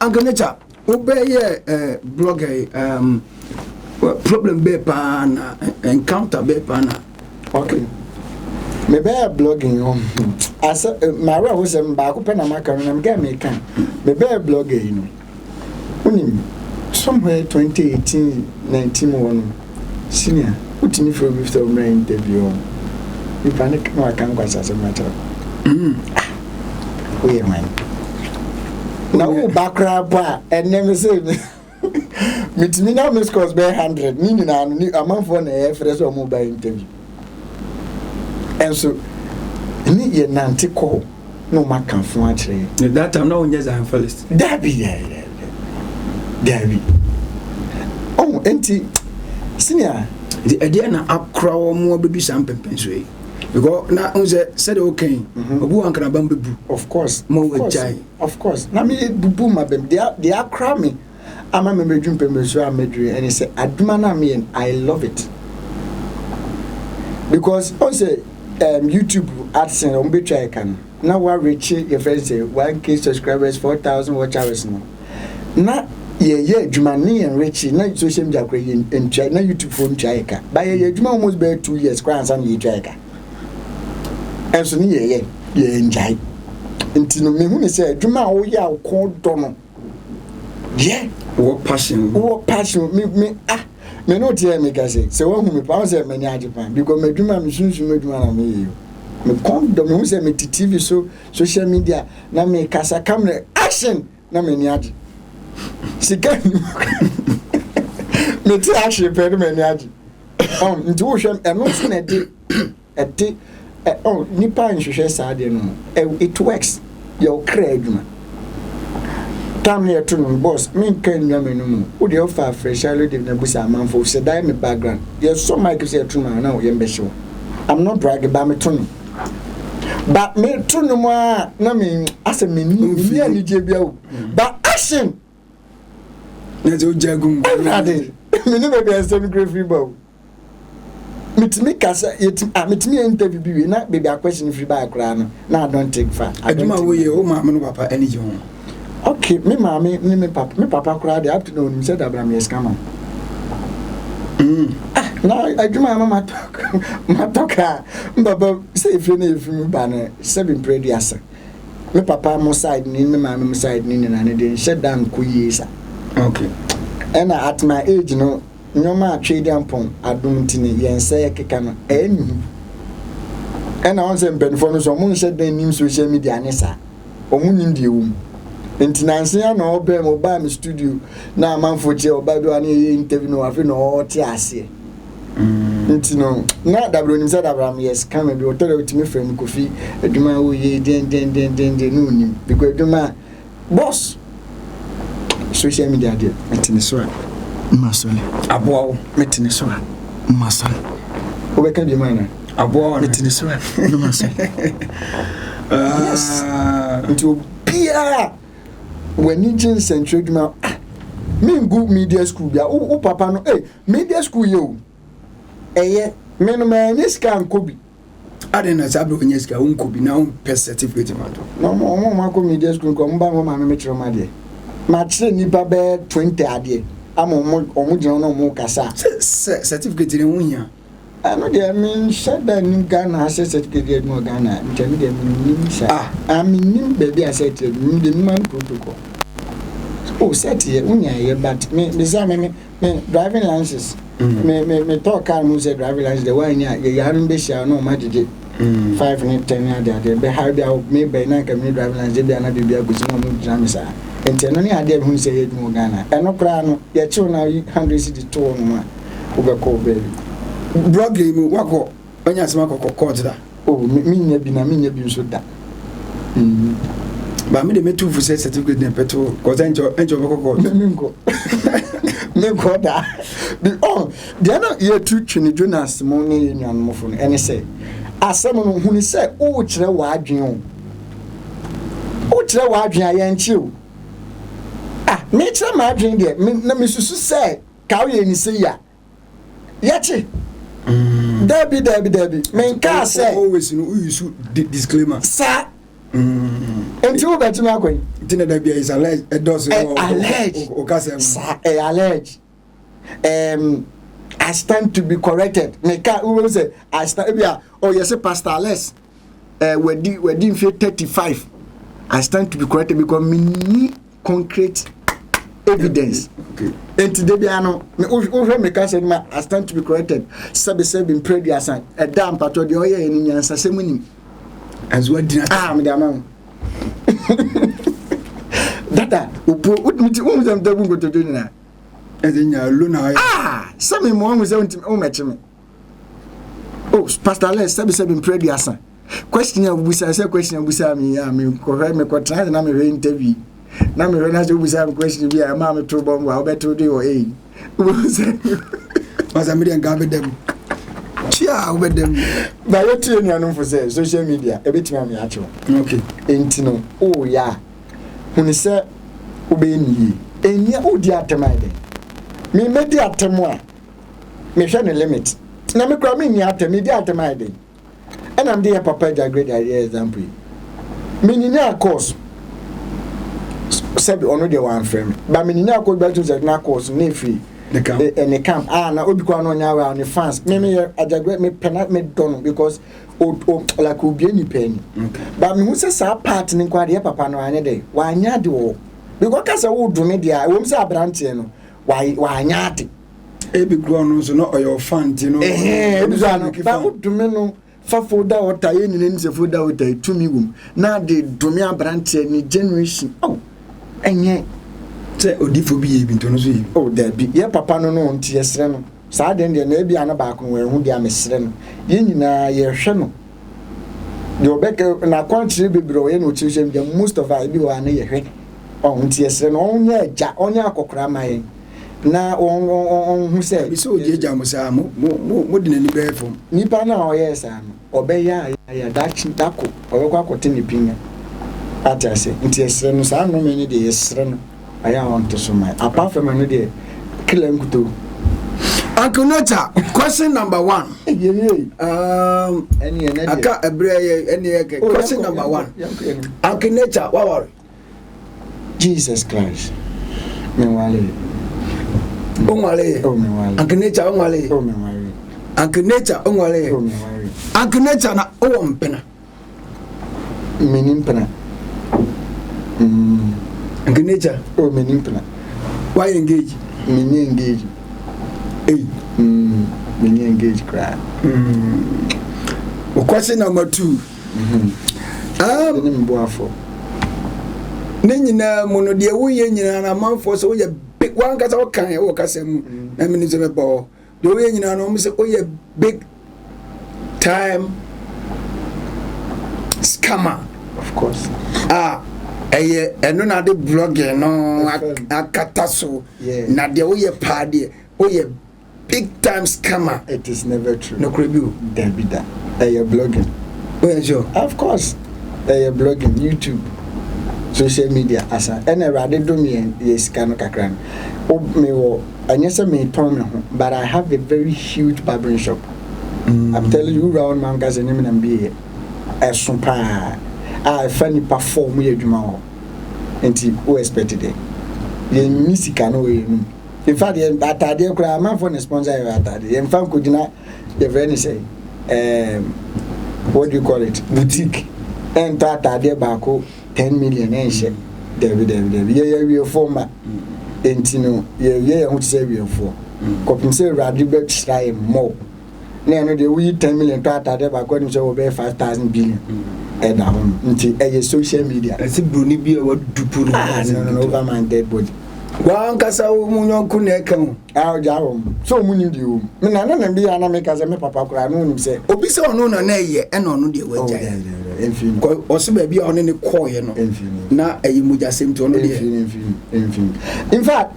Uncle Nature, obey blogger problem be pan encounter be pan. Okay. Me be blogging as my role was back open na macaron am get me can. Me be blogger you know. Unim somewhere 2018-19 one senior utini for with the interview. You panic no I can go as a matter. We man. Now background bar and never say me now miss cost by 100 meaning a month for a fresh or mobile interview. And so ni ye nanti call no ma kan fun actually. That time no just am first. Dabi. Oh, enti senior the idea na akra wo mo bedu sam pempen so yi. Because na unze said okay obu an kana bam bebu of course of course na me bubu ma bem they are cramming ama me medwum pembe so amedri and he say aduma na me I love it because on say YouTube AdSense on be try can now we reach your friends say 1K subscribers 4,000 watch hours no na yeah, Jumani and Richie, not social media and China YouTube phone Chaka. By a Juma almost bear 2 years, grants and ye Chaka. And so, yeah, enjoy. Until me say, Juma, oh, yeah, called Donald. Yeah, what passion, me, me not hear me, say, so when me power say, many Japan, because my Juma, me soon to make me. Me come, the me say, me TV, so social media, na me casa camera, action, na me niaji. Sika me ti actually pay me niaji. Nti wo hwem eno so na de nipa nhwehwe saade no it works your credit adwuma tam here to no boss me kan nyame no mu wo de offer freshly de na busa amanfo se dai me background yes so my say to no na wo yem be show I'm not bragging about me to no but me to no ma na me ase me ni ani je bia wo but action na zo jagum brother me no be asem great free bow mitimi kasa mitimi interview bi na baby a question free by akra no na I don't take far aduma wo ye o ma me no papa any je ho okay me mama me papa kra dey up to know him said Abraham yes come on now aduma mama talk baba say if you me ba na 7 pray asa me papa mo side ni me mama mo side ni na dey shut down ko yesa okay and at my age no nyoma trade ampong adum tini yense keka no enu and I want say mpenfo no so mo nse dan nim social media ne sa omu nim de wum entinanse ya no obe mo ba mi studio na amanfo che oba do ani interview no afi no ti ase ntino na dabro nim say dabram yes come be otori otimi frame Kofi aduma wo ye den no nim because aduma boss social media dey entini so masole aboa metini so masole obeka bi mana aboa metini so no masole yes nto bia when you jin central duma me go media school bia o papa no media school yo me no man is can kobi adena sabro nyeska unkobi na un certificate mato no mo ma ko media school ko mba mo ma me chiro ma de ma chire ni ba be 20 ade omo jino no mo kasa certificate ni hunya ano de min shada ni Ghana certificate no Ghana ntemi de min sha nim baby a certificate de man protocol set here hunya ye but me driving license me talk car no say driving license the one ya yaru be sha no ma dide 5 and 10 ade be how they me be na ka me driving license be na bibia gosi no mo jam sa enteno ni ade hu say ye mu Ghana eno kra no ye chiw na 100 city to no ma obeko be brogli mu wako banya sema ko court da me nya bi nso da ba me de metu fu certificate de peto ko enjo beko court me go da be they no ye tu twini Jonas mo ne nyan mo fu no ene say asem no hu ni say o kire wa adwen aye nchiu me kire ma adwen de na me susu say ka o ye ni say ya yachi Debbie. Men ka say always no use disclaimer. Sir. Until we bet me akwen. Tina Debbie is alleged. Alleged. Sir, alleged. I stand to be corrected. Me ka we will say I stand yes Pastor Les. We din 35. I stand to be corrected because me need concrete evidence. Okay. And today be ano me ka say I stand to be corrected. Sabe in prayer asan. E dam pato de oye ni nyansa semunim. As what dinner me da man. Dada, upo utmiti dem da bungo to do na. Enya luna. Some mo wan say o meche me. Pastor Les sabe in prayer asan. Question ya busa say question busa me ko me ko try na me interview. Na me na so busa question bi ma me to bomb wa beto dey o was American government chia over them ba yo tie nuanom for say social media e betima me acho okay entino ya huni se obe ni enya odi atemaide me medi atemo a me hwe ne limit na me kra me ni atemi di atemaide and am dey papa ja grade idea example me ni na course said ono de one frame ba me nyina ko ba to say na course na free the camp the camp na obi kwa no nya wa on the fans me ajagwe me pena me don because o like obi ani pen ba me hu say sa part ni kwa de papa no anya de wa anya de wo because kasa wo do me dia wo say abrante no wa anya de ebi grow no so no your fan ti no ebi so no ba wo do me no fa foda water ye ni ni se foda water tumi wum na de do me abrante ni generation oh enye say odifo bi ye bi to no so yi oh there be ye papa no no nti yesre no saa de na ebi ana ba ko hu dia mesre no ye nyina ye hwe no de obeke na country bebro ye no chirchem de most of us bi wa na ye hwe oh nti yesre no onye aja onye akokora mai na on hu say bi so oje aja mo sa mo de nani be fom nipa na o ye sa no obeya ya dachi dako obekwa kote ni pinya atase nti yesre no saa no me ni de yesre no aya want to so my apart from no de kilenkuto. Uncle Nota, question number 1. Question number 1. Uncle Nota, what worry? Jesus Christ. Me wale. Uncle Nota, wale. Uncle Nota, wale. Uncle Nota na mpena. Menim pena. Uncle Nota, menim pena. Why engage? Me engage. Hey. Me engage cry. Question number 2. Boafo. Nyina mono de wo ye nyina na manfo so ye big one kasa wo kan ye wo kasa mu na me ni se bebo de wo ye nyina no mo se o ye big time scammer Of course. Eye eno na de blogging no akata so na de wo ye pa de o ye big time scammer. It is never true. No crebu. There be that. You're blogging. Where is you? Of course. You're blogging. YouTube. Social media. Asa. And rather do me yes kano kakran. Oh me wo. Anyesa me tom me but I have a very huge barbering shop. I'm telling you round man guys and name be esumpa. Funny perform ye adwuma ho. Enti who expected it. Ye music no we. In fact, the atade kura man for the sponsor your atade. In fact, could not the very say, what do you call it? Boutique. And atade bako 10 million and share. David. Yeah, we are former. Entino. Yeah, who say we are for. Kofi say Radibet try more. Now the we 10 million to atade bako ni say over 5,000 billion. And down into social media. I see Bruni be what do put no over my dead body. Wan kasa munyon ku na kan jawo so munim di o me na na bi ana me kasa me papa kura no nim se obi se ono na ye e na ono de waja enfim ko o se ba bi ono ne koye no na ayi muja semti ono de enfim in fact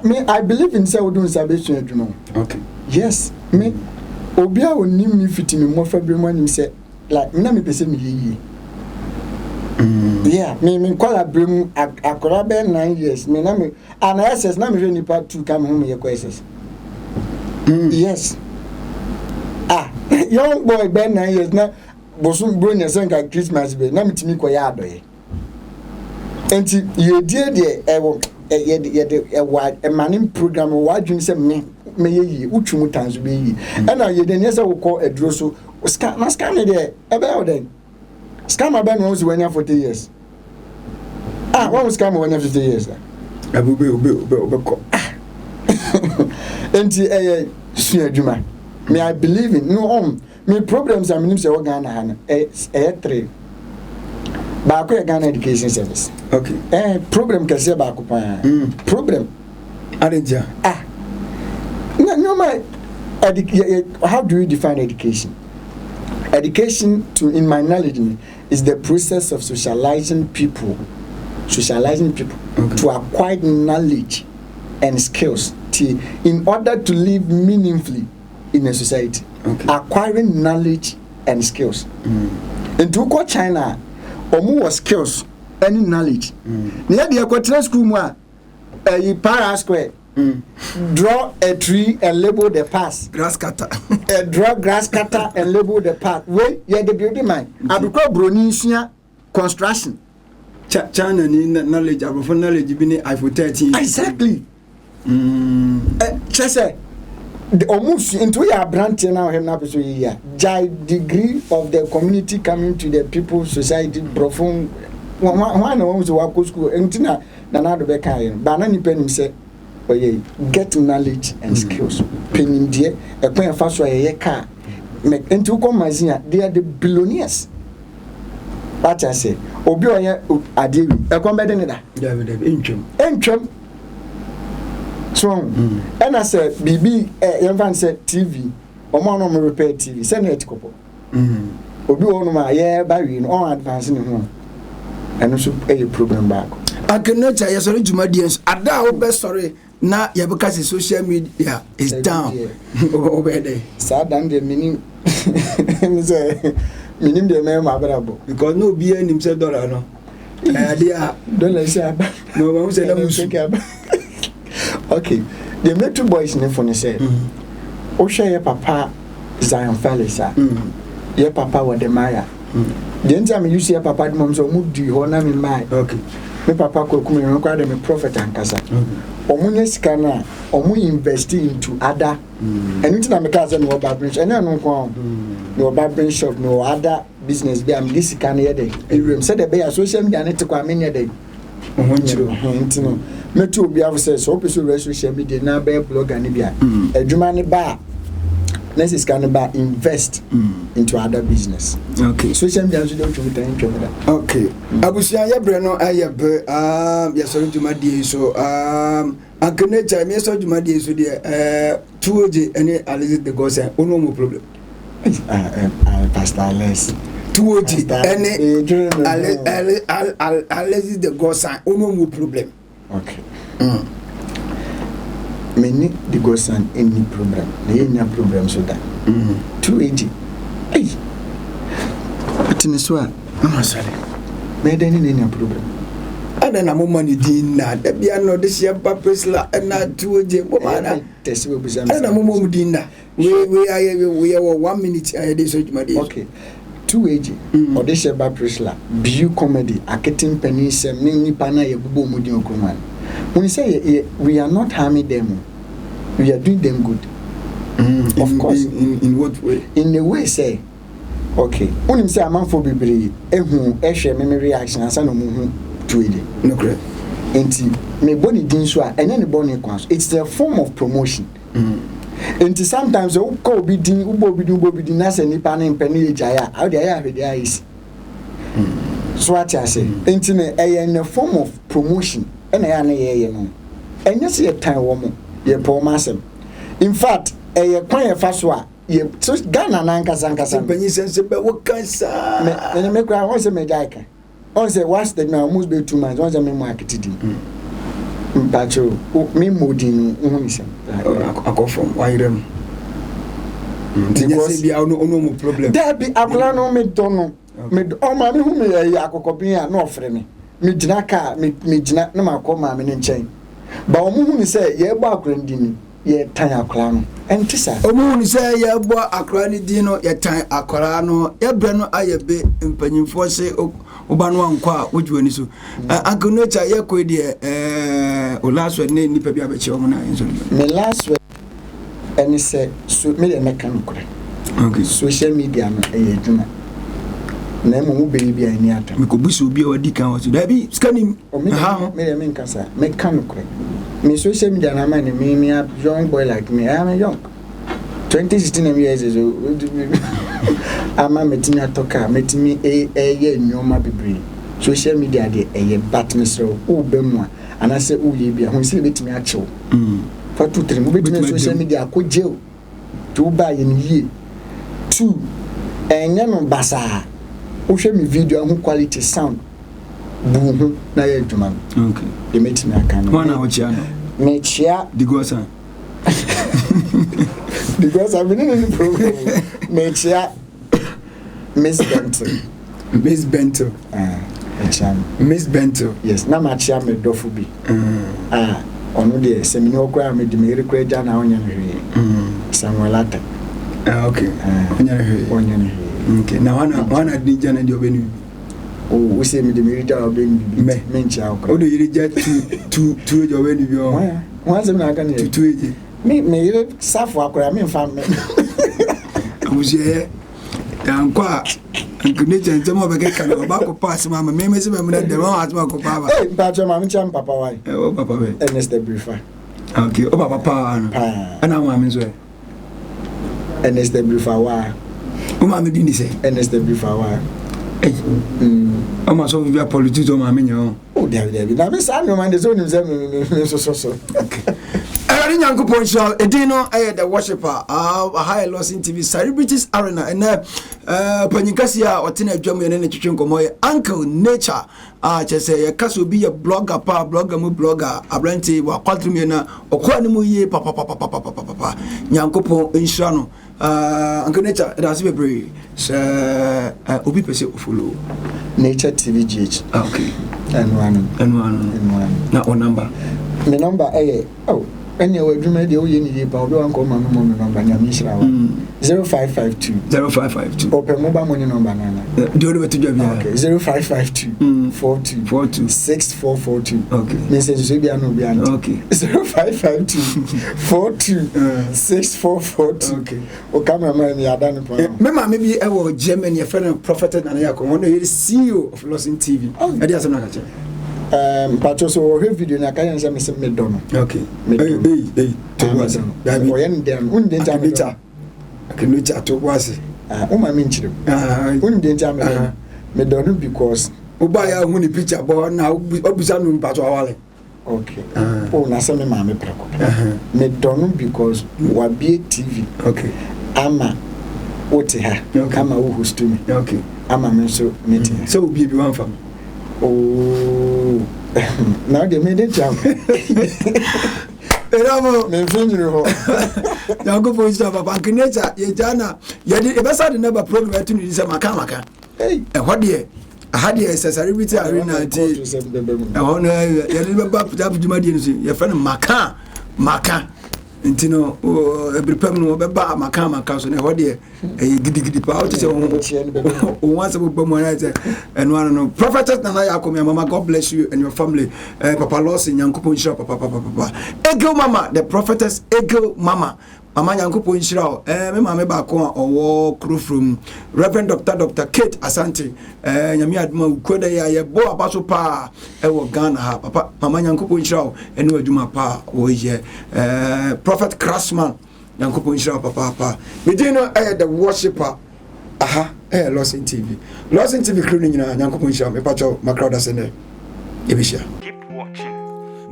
me I believe in say we do salvation adwuma. Okay, yes me obi a onim ni fitimi mo fa bi mo nim se like me na me pese me yi. Yeah, me call a brim akora be 9 years. Me na me and SS na me ni part 2 come home ye questions. Yes. Young boy be 9 years na bosum bro nya senka Christmas be na me timi ko ya adoye. Enti ye die de ye wa manim program wa dwun se me ye utwumu tanzo be yi. And na ye de ne se wo ko aduro so scan ne de e be o den. Scammer Ben was when you're 40 years. What was scammer when you're 50 years? Me, I believe in no me problems. I mean, say Ghana, 3. Back Ghana Education Service. Okay. Problem can say back problem. Aren't No, my how do you define education? Education, in my knowledge, is the process of socializing people to acquire knowledge and skills in order to live meaningfully in a society. Acquiring knowledge and skills. In Tuko China, omu was skills, any knowledge. Near the Equatorial School, a para square. Draw a tree and label the path. Grass cutter. Draw grass cutter and label the path. Wait, yeah, the building man. I become Bronicia construction. China ni knowledge, above knowledge, be iPhone 13. Exactly. Just say the almost into your branch now have not so here. Degree of the community coming to the people society profound. One wants to work school and tina na do be kan. Banana pen say get knowledge and skills. Penim die e kwen fa so ye car. Make into come mazia they are the billionaires. What I say, obi oye adewi e kon be de ne da. Entwem. So, and I said, BB, young said TV, or more no repair TV, send it couple. Obi on my barry all advancing home. And also pay a problem back. I cannot tell you, sorry, Jumadians. I doubt best sorry. Now, yeah, because social media is down. Over there. Sad and the meaning. Meaning the name available. Because no beer himself, dollar, no. Don't let say about. No one said I'm about. Okay, the make two boys in the phone say, "Oh, share your papa Zion Felisa, your papa was the Maya." The entire you see your papa, mom, so move the honor in my okay. My papa could come and require them a prophet and casa. Omunya scanner, omu invest into other, and into the cousin no barbering, and I know no barbering shop, no other business. Be am this can here day. You said the bear social media need to come in here day. Me too be have said so person social media na be blogger ni bia adwuma ne ba next can ba invest into other business. Okay, social media so don't you think that. Okay, abusia ye bre no ayebe ya so dwuma die so ankenecha me so dwuma die so de tuoje ene alize the go say ono mo problem pastor less tuoje ene alize the go say ono mo problem. Okay. Many the go san any problem. They any problem so that. 280. Hey. But in this one, I'm sorry. Made any problem. And then I'm money din na. There be no this year papesla and not 280. Woman, test will be and I'm mom din na. We are 1 minute. I did so much. Okay. 280 or this about Prisla, view comedy, marketing pennies, many pana yebubo mudi okuman. When you say we are not harming them, we are doing them good. Of course. In what way? In the way say, okay. When you say a man for bibri, ehun memory reaction asa no mu 280. No correct. Enti me body din so and any body kwans. It's a form of promotion. And sometimes you call bidding, ubo nasa nipa na penny jaya. How the idea is. So what I say, in a form of promotion, and I know. And you see a time woman, ye poor massam. In fact, a quite a fast one, ye so Ghana Nanka Sanka, penny sense about what can say. And I make once a medica. Once a was the man must be 2 months, once a marketed. Pacho, me mooding, I go from Wyrem. Because be no problem. There be Akulano me dono. Me oh mammy who me a copia no friend. Me jinaka, me jinak no ma call mammy in chain. But Omu say, ye bark rendini, ye tanya clan. And Tissa. Omu say, ye boa a cranny dino, ye time a corano, ye brano ayabe in penny force Ubano kwa which one is Uncle Nature ye quid or last one name Nipa Biabachomana. Me last week and he said, so made a mechanical. Okay, social media, a juma. Name baby, I near time. Mikubusu be or decount to Debbie scanning or how made a mencasa, mechanical. Me social media, and I mean, me a young boy like me, I am a young 2016 years old. I'm a metina talker, meeting me a year nyoma bibri. Social media de a batman so, oh, bemwa, and I say, oh, ye be a home, see me actual. For 2 3 movies, social media could jail to buy in ye 2 and yan basa. Who show me video and quality sound. Boom, na ye juman. Okay. They made me a can. 1 hour channel. Make share the gosa. Because I've been in the program. Make share Miss Bento. Miss Bento. Miss Bento. Yes, na machia me dofubi. Ono de seminar kwa me de me rekwaja na onya hwe. Samuel ata. Okay. Onya hwe. Onya hwe. Okay. Na wana DJ na dio benu. we say me the military or being mencha. Oh, do you get two your way to be on? Once I'm not going to do it. Me, suffer, I mean, family. I was here. I'm quite. And could not tell more about pass, Mamma. Maybe some of them are Marco Papa. Hey, Patrick, Mamma, Papa, why? Oh, Papa, and it's the briefer. Okay, oh, Papa, and I'm Mamma's way. And it's the briefer, why? Oh, Mamma didn't say, and it's the briefer, why? Oh, my son, we are politics on my menu. Oh, David, I'm a son, no man, there's only so. Okay. Nyankopon show edino the worshiper a high Lordson TV celebrities arena and panyikasi a otena adwam ye ne twetwe nkomoy uncle nature chese ye kaso bi ye blogger abranti wa kwatrum ye na okwa ne mu ye papa Nyankopon nsura no uncle nature it has be brave obi pese follow nature TV GH okay and one na on number the number oh anyway, you made the only about one common number, 0552 open mobile money number. Do you to job? Okay, 0552 42 6442. Okay, message will be an okay, 0552 42 6442. Okay, o cameraman, you are done. Remember, maybe I was Germany, a friend of Prophet and Ayako, one of the CEO of Lordson TV. I did some but also her video na kan say me se me don. Okay. Hey. To was. Da bi. Oyen dem, un den jam. Akenucha to was. O ma me nchire. Un den jam me don because oba ya hu ni picture bo na obusa no mpato awale. Okay. Oh na say me ma me preko. Me don because wa be TV. Okay. Ama wote ha. Kama wo host me. Okay. Ama me so meeting. So be one fam. Oh, now they made it jump. Eramo, me finger ho. Now go for his job. Uncle Nature, ye jana. Ye did a best never program to this Makamaka. Hey, and what dear? I had a celebrity arena. I want to remember Jumadi, your friend Maka. Intino every person will be back my camera cousin and what dear giddy power to say once a woman and one prophetess Nanayako, Mama, God bless you and your family, Papa Lordson, Yankupon shop, Papa, Ego Mama, the prophetess Ego Mama. Mama Yankupon Shroud, Mamma Bako, or crew from Reverend Dr. Kate Asante, Yamiadmo, Koda, Boa Basso Pa, Ewo Ghana, Papa, Mama Yankupon Shroud, and no Duma Pa, or ye, Prophet Craftsman, Yankupon Shroud, Papa. We didn't know the worshiper. Aha, Lordson TV. Lordson TV cleaning Yankupon Shroud, a patch of Macrowda Sene. Ibisha. Keep watching.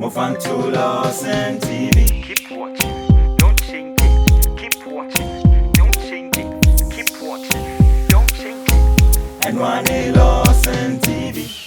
Mofanto Lordson TV. Keep watching. And one Lordson TV.